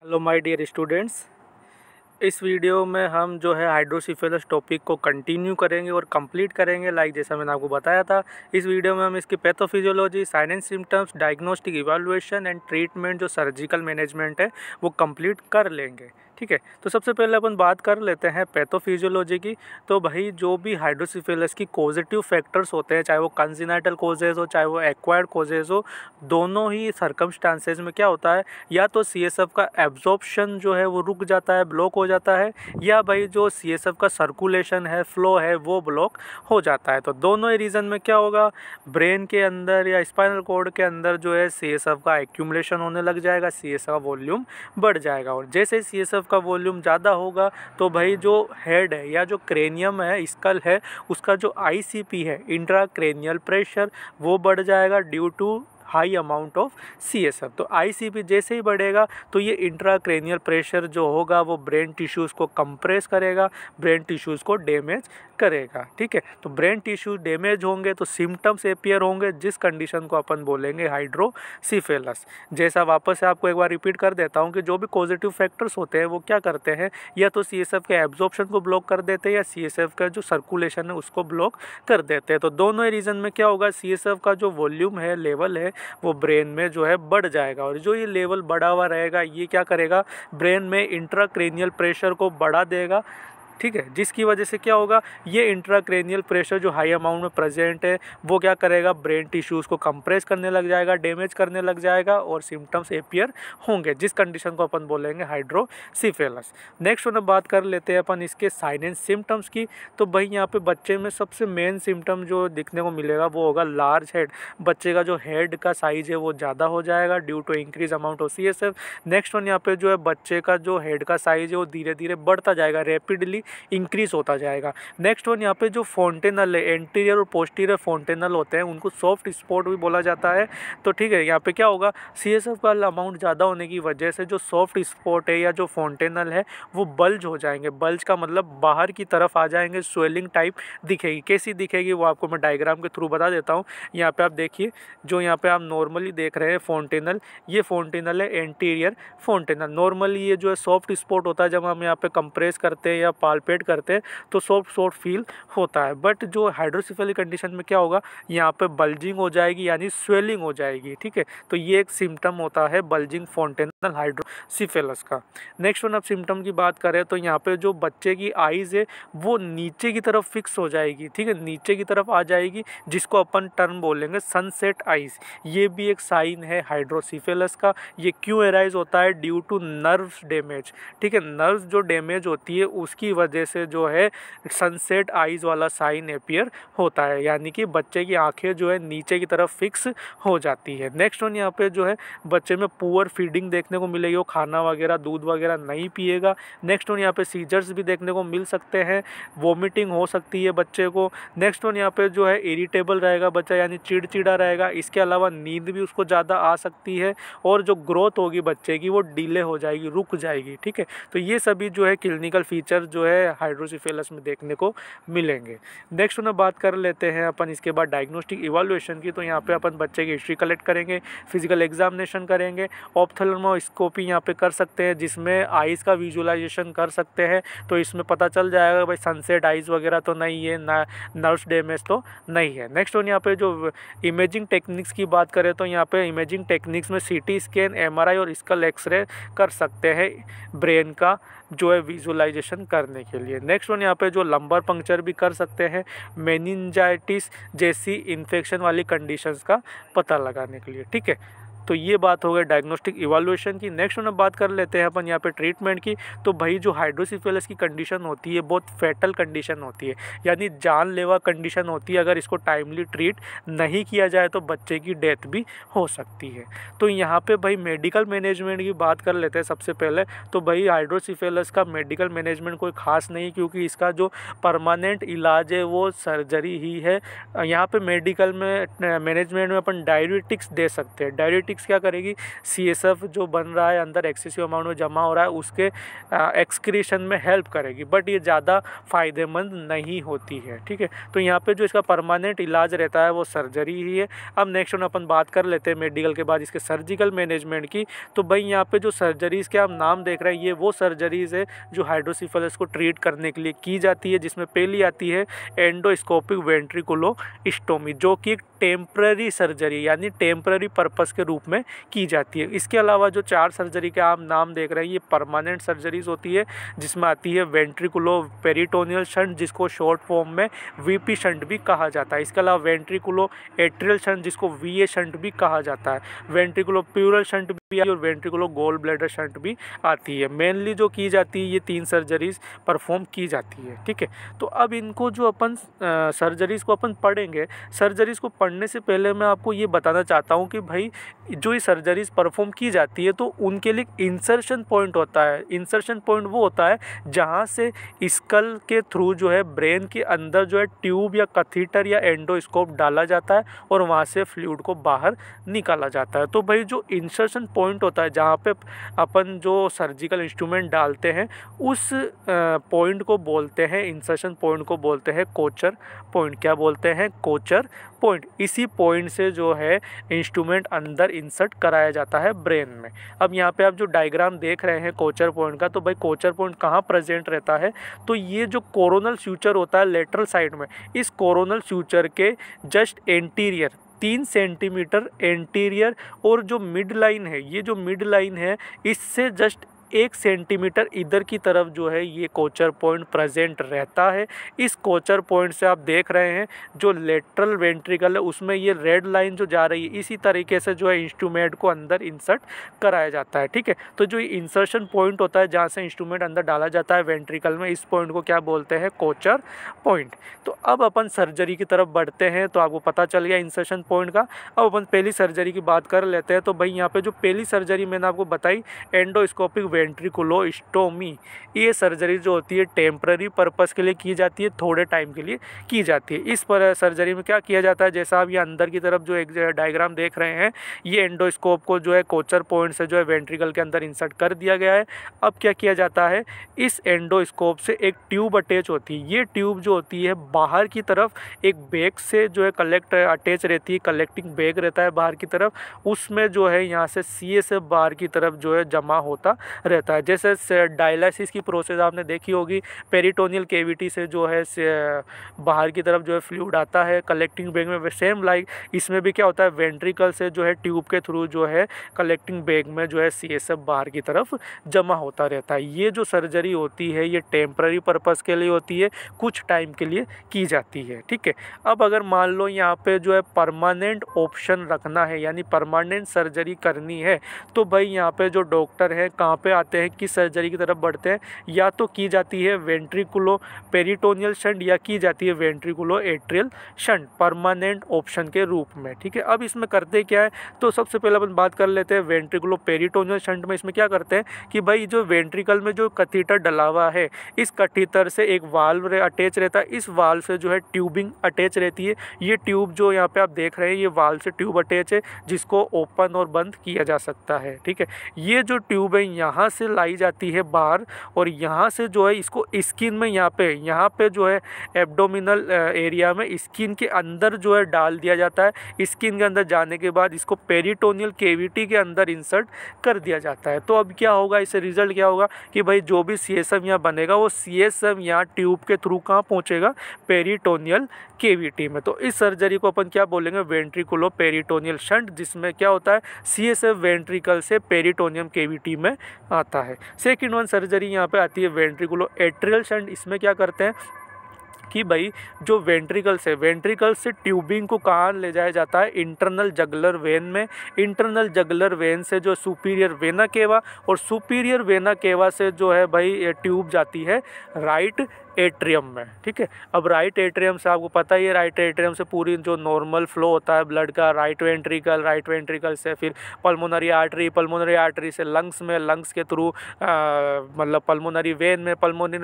Hello my dear students. इस video में हम जो है हाइड्रोसिफेलस टॉपिक को कंटिन्यू करेंगे और कंप्लीट करेंगे। जैसा मैंने आपको बताया था, इस वीडियो में हम इसकी pathophysiology, sign and symptoms, diagnostic evaluation and treatment जो सर्जिकल मैनेजमेंट है वो कंप्लीट कर लेंगे। ठीक है, तो सबसे पहले अपन बात कर लेते हैं पैथोफिजियोलॉजी की। तो भाई जो भी हाइड्रोसिफेलस की कॉजेटिव फैक्टर्स होते हैं, चाहे वो कंजेनाइटल कॉजेज हो चाहे वो एक्वायर्ड कॉजेज हो, दोनों ही सर्कमस्टांसेस में क्या होता है, या तो सीएसएफ का एब्जॉर्प्शन जो है वो रुक जाता है, ब्लॉक हो जाता है, या भाई जो सीएसएफ का सर्कुलेशन है, फ्लो है, वो ब्लॉक हो जाता है। तो दोनों ही रीज़न में क्या होगा, ब्रेन के अंदर या स्पाइनल कॉर्ड के अंदर जो है सीएसएफ का एक्यूमुलेशन होने लग जाएगा, सीएसएफ का वॉल्यूम बढ़ जाएगा। और जैसे सीएसएफ का वॉल्यूम ज़्यादा होगा तो भाई जो हेड है या जो क्रेनियम है, स्कल है, उसका जो आईसीपी है, इंट्राक्रेनियल प्रेशर, वो बढ़ जाएगा due to high amount of CSF. तो आईसीपी जैसे ही बढ़ेगा तो ये इंट्राक्रेनियल प्रेशर जो होगा वो ब्रेन टिश्यूज़ को कंप्रेस करेगा, ब्रेन टिश्यूज़ को डैमेज करेगा। ठीक है, तो ब्रेन टिश्यू डैमेज होंगे तो सिम्टम्स अपीयर होंगे, जिस कंडीशन को अपन बोलेंगे हाइड्रोसिफेलस। जैसा वापस से आपको एक बार रिपीट कर देता हूँ कि जो भी पॉजिटिव फैक्टर्स होते हैं वो क्या करते हैं, या तो सीएसएफ के एब्जॉर्प्शन को ब्लॉक कर देते हैं या सीएसएफ का जो सर्कुलेशन है उसको ब्लॉक कर देते हैं। तो दोनों ही रीज़न में क्या होगा, सीएसएफ का जो वॉल्यूम है, लेवल है, वो ब्रेन में जो है बढ़ जाएगा। और जो ये लेवल बढ़ा हुआ रहेगा ये क्या करेगा, ब्रेन में इंट्राक्रेनियल प्रेशर को बढ़ा देगा। ठीक है, जिसकी वजह से क्या होगा, ये इंट्राक्रेनियल प्रेशर जो हाई अमाउंट में प्रेजेंट है वो क्या करेगा, ब्रेन टिश्यूज़ को कंप्रेस करने लग जाएगा, डैमेज करने लग जाएगा और सिम्टम्स अपीयर होंगे, जिस कंडीशन को अपन बोलेंगे हाइड्रोसिफेलस। नेक्स्ट वन बात कर लेते हैं अपन इसके साइन एंड सिम्टम्स की। तो भाई यहाँ पे बच्चे में सबसे मेन सिम्टम जो दिखने को मिलेगा वो होगा लार्ज हेड। बच्चे का जो हेड का साइज है वो ज़्यादा हो जाएगा due to increase amount of CSF. Next one यहाँ पे जो है बच्चे का जो हेड का साइज है वो धीरे धीरे बढ़ता जाएगा, रैपिडली इंक्रीज होता जाएगा। नेक्स्ट वन यहाँ पे जो फोंटेनल है, एंटीरियर और पोस्टीरियर फोंटेनल होते हैं, उनको सॉफ्ट स्पॉट भी बोला जाता है। तो ठीक है, यहाँ पे क्या होगा, सीएसएफ का अमाउंट ज़्यादा होने की वजह से जो सॉफ्ट स्पॉट है या जो फोंटेनल है वो बल्ज हो जाएंगे। बल्ज का मतलब बाहर की तरफ आ जाएंगे, स्वेलिंग टाइप दिखेगी। कैसी दिखेगी वो आपको मैं डायग्राम के थ्रू बता देता हूँ। यहाँ पे आप देखिए, जो यहाँ पे आप नॉर्मली देख रहे हैं फोंटेनल, ये फोंटेनल है एंटीरियर फोंटेनल। नॉर्मली ये जो है सॉफ्ट स्पॉट होता है, जब हम यहाँ पे कंप्रेस करते हैं या पाल्पेट करते हैं तो सॉफ्ट फील होता है। बट जो हाइड्रोसिफेलिक कंडीशन में क्या होगा, यहाँ पे बल्जिंग हो जाएगी यानी स्वेलिंग हो जाएगी। ठीक है, तो ये एक सिम्टम होता है बल्जिंग फोंटेनल हाइड्रोसिफेलस का। नेक्स्ट वन, अब सिम्टम की बात करें तो यहाँ पे जो बच्चे की आईज है वो नीचे की तरफ फिक्स हो जाएगी। ठीक है, नीचे की तरफ आ जाएगी, जिसको अपन टर्म बोलेंगे सनसेट आईज। ये भी एक साइन है हाइड्रोसिफेलस का। ये क्यों एराइज होता है, ड्यू टू नर्व्स डैमेज। ठीक है, नर्व्स जो डैमेज होती है उसकी वजह से जो है सनसेट आईज वाला साइन अपीयर होता है, यानी कि बच्चे की आंखें जो है नीचे की तरफ फिक्स हो जाती है। नेक्स्ट वन, यहाँ पे जो है बच्चे में पुअर फीडिंग देखने को मिलेगी, वो खाना वगैरह दूध वगैरह नहीं पिएगा। नेक्स्ट वन, यहाँ पे सीजर्स भी देखने को मिल सकते हैं, वोमिटिंग हो सकती है बच्चे को। नेक्स्ट वन, यहाँ पे जो है इरिटेबल रहेगा बच्चा, यानी चिड़चिड़ा रहेगा। इसके अलावा नींद भी उसको ज़्यादा आ सकती है और जो ग्रोथ होगी बच्चे की वो डिले हो जाएगी, रुक जाएगी। ठीक है, तो ये सभी जो है क्लिनिकल फीचर जो है हाइड्रोसिफेलस में देखने को मिलेंगे। नेक्स्ट में बात कर लेते हैं अपन इसके बाद डायग्नोस्टिक इवैल्यूएशन की। तो यहाँ पे अपन बच्चे की हिस्ट्री कलेक्ट करेंगे, फिजिकल एग्जामिनेशन करेंगे, ऑप्थेल्मोस्कोपी यहाँ पे कर सकते हैं, जिसमें आइज़ का विजुअलाइजेशन कर सकते हैं। तो इसमें पता चल जाएगा भाई सनसेट आइज़ वगैरह तो नहीं है, ना नर्व्स डैमेज तो नहीं है। नेक्स्ट वन, यहाँ पे जो इमेजिंग टेक्निक्स की बात करें तो यहाँ पे इमेजिंग टेक्निक्स में सीटी स्कैन, एमआरआई और स्कल एक्सरे कर सकते हैं ब्रेन का जो है विजुअलाइजेशन करने के लिए। नेक्स्ट वन, यहाँ पे जो लंबर पंक्चर भी कर सकते हैं मेनिंजाइटिस जैसी इन्फेक्शन वाली कंडीशंस का पता लगाने के लिए। ठीक है, तो ये बात हो गई डायग्नोस्टिक इवैल्यूएशन की। नेक्स्ट वन बात कर लेते हैं अपन यहाँ पे ट्रीटमेंट की। तो भाई जो हाइड्रोसिफेलस की कंडीशन होती है बहुत फैटल कंडीशन होती है, यानी जानलेवा कंडीशन होती है। अगर इसको टाइमली ट्रीट नहीं किया जाए तो बच्चे की डेथ भी हो सकती है। तो यहाँ पे भाई मेडिकल मैनेजमेंट की बात कर लेते हैं सबसे पहले। तो भाई हाइड्रोसिफेलस का मेडिकल मैनेजमेंट कोई खास नहीं, क्योंकि इसका जो परमानेंट इलाज है वो सर्जरी ही है। यहाँ पे मेडिकल में मैनेजमेंट में अपन डायरेटिक्स दे सकते हैं। डायरेटिक्स एंटीबायोटिक्स क्या करेगी, CSF जो बन रहा है अंदर एक्सेसिव अमाउंट में जमा हो रहा है उसके एक्सक्रीशन में हेल्प करेगी, बट ये ज़्यादा फ़ायदेमंद नहीं होती है। ठीक है, तो यहाँ पे जो इसका परमानेंट इलाज रहता है वो सर्जरी ही है। अब नेक्स्ट वन अपन बात कर लेते हैं मेडिकल के बाद इसके सर्जिकल मैनेजमेंट की। तो भाई यहाँ पे जो सर्जरीज़ के आप नाम देख रहे हैं ये वो सर्जरीज़ है जो हाइड्रोसिफेलस को ट्रीट करने के लिए की जाती है, जिसमें पहली आती है एंडोस्कोपिक वेंट्रिकुलोस्टोमी, जो कि एक टेम्पररी सर्जरी यानी टेम्पररी पर्पस के रूप में की जाती है। इसके अलावा जो 4 सर्जरी के आप नाम देख रहे हैं ये परमानेंट सर्जरीज होती है, जिसमें आती है वेंट्रिकुलो पेरिटोनियल शंट, जिसको शॉर्ट फॉर्म में VP शंट भी कहा जाता है। इसके अलावा वेंट्रिकुलो एट्रियल शंट, जिसको VA शंट भी कहा जाता है, वेंट्रिकुलो प्यूरल शंट भी और वेंट्रिकुलो गोल ब्लैडर शंट भी आती है। मेनली जो की जाती है ये 3 सर्जरीज परफॉर्म की जाती है। ठीक है, तो अब इनको जो अपन सर्जरीज को अपन पढ़ेंगे, सर्जरीज को पढ़ने से पहले मैं आपको ये बताना चाहता हूँ कि भाई जो ये सर्जरीज परफॉर्म की जाती है तो उनके लिए इंसर्शन पॉइंट होता है। इंसर्शन पॉइंट वो होता है जहाँ से स्कल के थ्रू जो है ब्रेन के अंदर जो है ट्यूब या कैथेटर या एंडोस्कोप डाला जाता है और वहाँ से फ्लूइड को बाहर निकाला जाता है। तो भाई जो इंसर्शन पॉइंट होता है जहाँ पे अपन जो सर्जिकल इंस्ट्रूमेंट डालते हैं उस पॉइंट को बोलते हैं, इंसर्शन पॉइंट को बोलते हैं कोचर पॉइंट। क्या बोलते हैं? कोचर पॉइंट। इसी पॉइंट से जो है इंस्ट्रूमेंट अंदर इंसर्ट कराया जाता है ब्रेन में। अब यहाँ पे आप जो डायग्राम देख रहे हैं कोचर पॉइंट का, तो भाई कोचर पॉइंट कहाँ प्रेजेंट रहता है? तो ये जो कोरोनल फ्यूचर होता है लेटरल साइड में, इस कोरोनल फ्यूचर के जस्ट एंटीरियर 3 सेंटीमीटर एंटीरियर, और जो मिड लाइन है, ये जो मिड लाइन है इससे जस्ट 1 सेंटीमीटर इधर की तरफ जो है ये कोचर पॉइंट प्रेजेंट रहता है। इस कोचर पॉइंट से आप देख रहे हैं जो लेटरल वेंट्रिकल है उसमें ये रेड लाइन जो जा रही है, इसी तरीके से जो है इंस्ट्रूमेंट को अंदर इंसर्ट कराया जाता है। ठीक है, तो जो इंसर्शन पॉइंट होता है जहाँ से इंस्ट्रूमेंट अंदर डाला जाता है वेंट्रिकल में, इस पॉइंट को क्या बोलते हैं? कोचर पॉइंट। तो अब अपन सर्जरी की तरफ बढ़ते हैं। तो आपको पता चल गया इंसर्शन पॉइंट का। अब अपन पहली सर्जरी की बात कर लेते हैं। तो भाई यहाँ पे जो पहली सर्जरी मैंने आपको बताई एंडोस्कोपिक वेंट्रिकुलोस्टोमी, ये सर्जरी जो होती है टेम्पररी पर्पस के लिए की जाती है, थोड़े टाइम के लिए की जाती है। इस पर सर्जरी में क्या किया जाता है, जैसा आप ये अंदर की तरफ जो एक डायग्राम देख रहे हैं, ये एंडोस्कोप को जो है कोचर पॉइंट से जो है वेंट्रिकल के अंदर इंसर्ट कर दिया गया है। अब क्या किया जाता है, इस एंडोस्कोप से एक ट्यूब अटैच होती है। ये ट्यूब जो होती है बाहर की तरफ एक बैग से जो है अटैच रहती है, कलेक्टिंग बैग रहता है बाहर की तरफ, उसमें जो है यहाँ से CSF बाहर की तरफ जो है जमा होता रहता है। जैसे डायलिसिस की प्रोसेस आपने देखी होगी, पेरिटोनियल कैविटी से जो है बाहर की तरफ जो है फ्लूइड आता है कलेक्टिंग बैग में, सेम लाइक इसमें भी क्या होता है, वेंट्रिकल से जो है ट्यूब के थ्रू जो है कलेक्टिंग बैग में जो है CSF बाहर की तरफ जमा होता रहता है। ये जो सर्जरी होती है ये टेम्पररी पर्पस के लिए होती है, कुछ टाइम के लिए की जाती है। ठीक है, अब अगर मान लो यहाँ पे जो है परमानेंट ऑप्शन रखना है यानी परमानेंट सर्जरी करनी है, तो भाई यहाँ पे जो डॉक्टर है कहाँ पे आते हैं, किस सर्जरी की तरफ बढ़ते हैं? या तो की जाती है वेंट्रिकुलो पेरिटोनियल शंट या की जाती है वेंट्रिकुलो एट्रियल शंट परमानेंट ऑप्शन के रूप में। ठीक है, अब इसमें करते क्या है, तो सबसे पहले अपन बात कर लेते हैं वेंट्रिकुलो पेरिटोनियल शंट में। इसमें क्या करते हैं कि भाई जो वेंट्रिकल में जो कैथेटर डला हुआ है, इस कैथेटर से एक वाल्व अटैच रहता है, इस वाल्व से जो है ट्यूबिंग अटैच रहती है। ये ट्यूब जो यहाँ पे आप देख रहे हैं ये वाल्व से ट्यूब अटैच है, जिसको ओपन और बंद किया जा सकता है। ठीक है, ये जो ट्यूब है यहाँ से लाई जाती है बाहर, और यहाँ से जो है इसको स्किन में यहाँ पे जो है एब्डोमिनल एरिया में स्किन के अंदर जो है डाल दिया जाता है। स्किन के अंदर जाने के बाद इसको पेरिटोनियल कैविटी के अंदर इंसर्ट कर दिया जाता है। तो अब क्या होगा, इससे रिजल्ट क्या होगा कि भाई जो भी CSF यहाँ बनेगा वो CSF यहाँ ट्यूब के थ्रू कहाँ पहुँचेगा, पेरिटोनियल कैविटी में। तो इस सर्जरी को अपन क्या बोलेंगे, वेंट्रिकुलो पेरिटोनियल शंट, जिसमें क्या होता है CSF वेंट्रिकल से पेरिटोनियम कैविटी में आता है। सेकंड वन सर्जरी यहाँ पे आती है वेंट्रिकुलो एट्रियल शंट। इसमें क्या करते हैं कि भाई जो वेंट्रिकल से ट्यूबिंग को कहाँ ले जाया जाता है, इंटरनल जगुलर वेन में। इंटरनल जगुलर वेन से जो सुपीरियर वेना केवा, और सुपीरियर वेना केवा से जो है भाई ट्यूब जाती है राइट एट्रियम में, ठीक है। अब राइट एट्रियम से आपको पता ही है, राइट एट्रियम से पूरी जो नॉर्मल फ्लो होता है ब्लड का, राइट वेंट्रिकल से फिर पल्मोनरी आर्टरी से लंग्स में, लंग्स के थ्रू मतलब पल्मोनरी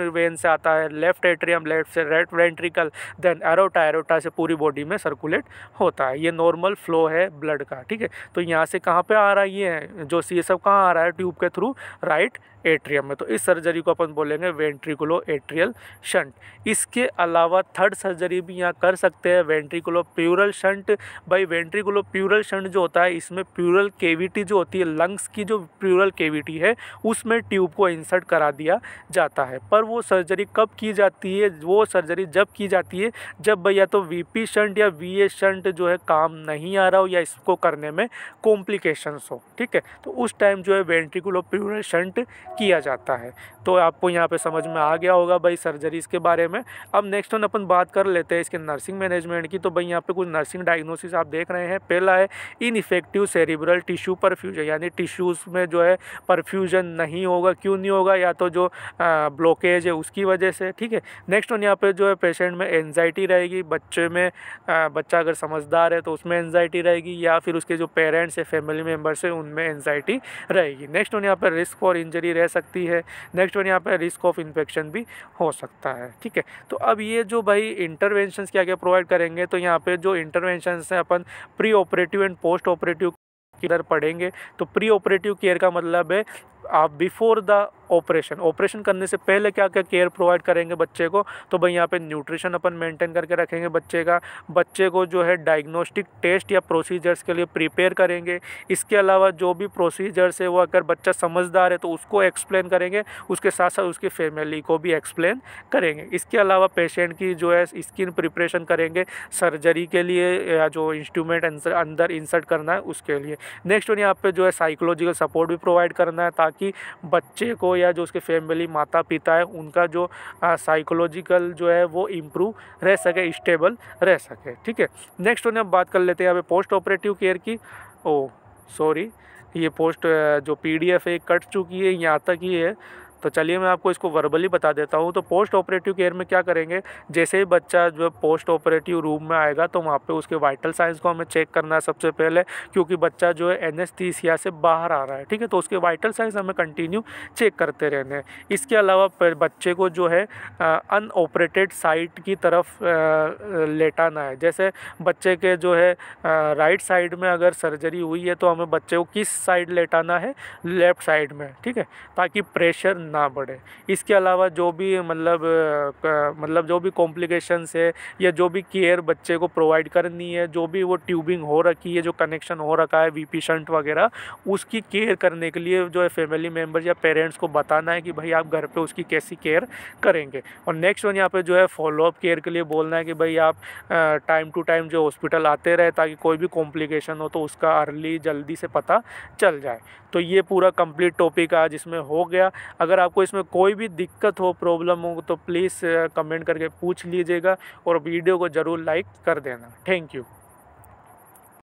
वेन से आता है लेफ्ट एट्रियम, लेफ्ट से राइट वेंट्रिकल, देन एरोटा से पूरी बॉडी में सर्कुलेट होता है। ये नॉर्मल फ्लो है ब्लड का, ठीक है। तो यहाँ से कहाँ पे आ रहा है, ये जो ये सब कहाँ आ रहा है, ट्यूब के थ्रू राइट एट्रियम में। तो इस सर्जरी को अपन बोलेंगे वेंट्रिकुलो एट्रियल शंट। इसके अलावा थर्ड सर्जरी भी यहाँ कर सकते हैं, वेंट्रिकुलो प्यूरल शंट। भाई वेंट्रिकुलो प्यूरल शंट जो होता है, इसमें प्यूरल केविटी जो होती है, लंग्स की जो प्यूरल केविटी है उसमें ट्यूब को इंसर्ट करा दिया जाता है। पर वो सर्जरी कब की जाती है, वो सर्जरी जब की जाती है जब भैया तो वीपी शंट या वीए शंट जो है काम नहीं आ रहा हो या इसको करने में कॉम्प्लिकेशंस हो, ठीक है। तो उस टाइम जो है वेंट्रिकुलो प्यूरल शंट किया जाता है। तो आपको यहाँ पे समझ में आ गया होगा भाई सर्जरीज़ के बारे में। अब नेक्स्ट वन अपन बात कर लेते हैं इसके नर्सिंग मैनेजमेंट की। तो भाई यहाँ पे कुछ नर्सिंग डायग्नोसिस आप देख रहे हैं। पहला है इनइफेक्टिव सेरिब्रल टिश्यू परफ्यूजन, यानी टिश्यूज़ में जो है परफ्यूजन नहीं होगा। क्यों नहीं होगा, या तो जो ब्लॉकेज है उसकी वजह से, ठीक है। नेक्स्ट वन यहाँ पे जो है पेशेंट में एंजाइटी रहेगी, बच्चे में बच्चा अगर समझदार है तो उसमें एंजाइटी रहेगी, या फिर उसके जो पेरेंट्स है, फैमिली मेम्बर्स है, उनमें एंजाइटी रहेगी। नेक्स्ट वन यहाँ पर रिस्क फॉर इंजरी रह सकती है। नेक्स्ट वन यहाँ पे रिस्क ऑफ इन्फेक्शन भी हो सकता है, ठीक है। तो अब ये जो भाई इंटरवेंशंस क्या क्या प्रोवाइड करेंगे, तो यहाँ पे जो इंटरवेंशंस हैं अपन pre operative and post operative किधर पढ़ेंगे। तो प्री ऑपरेटिव केयर का मतलब है आप बिफोर द ऑपरेशन करने से पहले क्या क्या केयर प्रोवाइड करेंगे बच्चे को। तो भाई यहाँ पे न्यूट्रिशन अपन मेंटेन करके रखेंगे बच्चे को जो है डायग्नोस्टिक टेस्ट या प्रोसीजर्स के लिए प्रिपेयर करेंगे। इसके अलावा जो भी प्रोसीजर्स है वो अगर बच्चा समझदार है तो उसको एक्सप्लेन करेंगे, उसके साथ साथ उसकी फैमिली को भी एक्सप्लेन करेंगे। इसके अलावा पेशेंट की जो है स्किन प्रिपरेशन करेंगे सर्जरी के लिए, या जो इंस्ट्रूमेंट अंदर इंसर्ट करना है उसके लिए। नेक्स्ट वन यहाँ पे जो है साइकोलॉजिकल सपोर्ट भी प्रोवाइड करना है, ताकि बच्चे को या जो उसके फैमिली माता पिता है उनका जो साइकोलॉजिकल जो है वो इम्प्रूव रह सके, स्टेबल रह सके, ठीक है। नेक्स्ट वन अब बात कर लेते हैं यहाँ पे पोस्ट ऑपरेटिव केयर की। सॉरी, ये पोस्ट जो PDF है कट चुकी है, यहाँ तक ही है। तो चलिए मैं आपको इसको वर्बली बता देता हूँ। तो पोस्ट ऑपरेटिव केयर में क्या करेंगे, जैसे ही बच्चा जो पोस्ट ऑपरेटिव रूम में आएगा तो वहाँ पे उसके वाइटल साइंस को हमें चेक करना है सबसे पहले, क्योंकि बच्चा जो है एनेस्थीसिया से बाहर आ रहा है, ठीक है। तो उसके वाइटल साइंस हमें कंटिन्यू चेक करते रहने हैं। इसके अलावा बच्चे को जो है अनऑपरेटेड साइड की तरफ लेटाना है। जैसे बच्चे के जो है राइट साइड में अगर सर्जरी हुई है तो हमें बच्चे को किस साइड लेटाना है, लेफ्ट साइड में, ठीक है, ताकि प्रेशर ना बढ़े। इसके अलावा जो भी मतलब जो भी कॉम्प्लिकेशंस है या जो भी केयर बच्चे को प्रोवाइड करनी है, जो भी वो ट्यूबिंग हो रखी है, जो कनेक्शन हो रखा है वीपी शंट वगैरह, उसकी केयर करने के लिए जो है फैमिली मेम्बर्स या पेरेंट्स को बताना है कि भाई आप घर पे उसकी कैसी केयर करेंगे। और नेक्स्ट वन यहाँ पे जो है फॉलोअप केयर के लिए बोलना है कि भाई आप टाइम टू टाइम जो हॉस्पिटल आते रहे, ताकि कोई भी कॉम्प्लिकेशन हो तो उसका अर्ली जल्दी से पता चल जाए। तो ये पूरा कंप्लीट टॉपिक आज इसमें हो गया। अगर आपको इसमें कोई भी दिक्कत हो, प्रॉब्लम हो, तो प्लीज़ कमेंट करके पूछ लीजिएगा और वीडियो को ज़रूर लाइक कर देना। Thank you.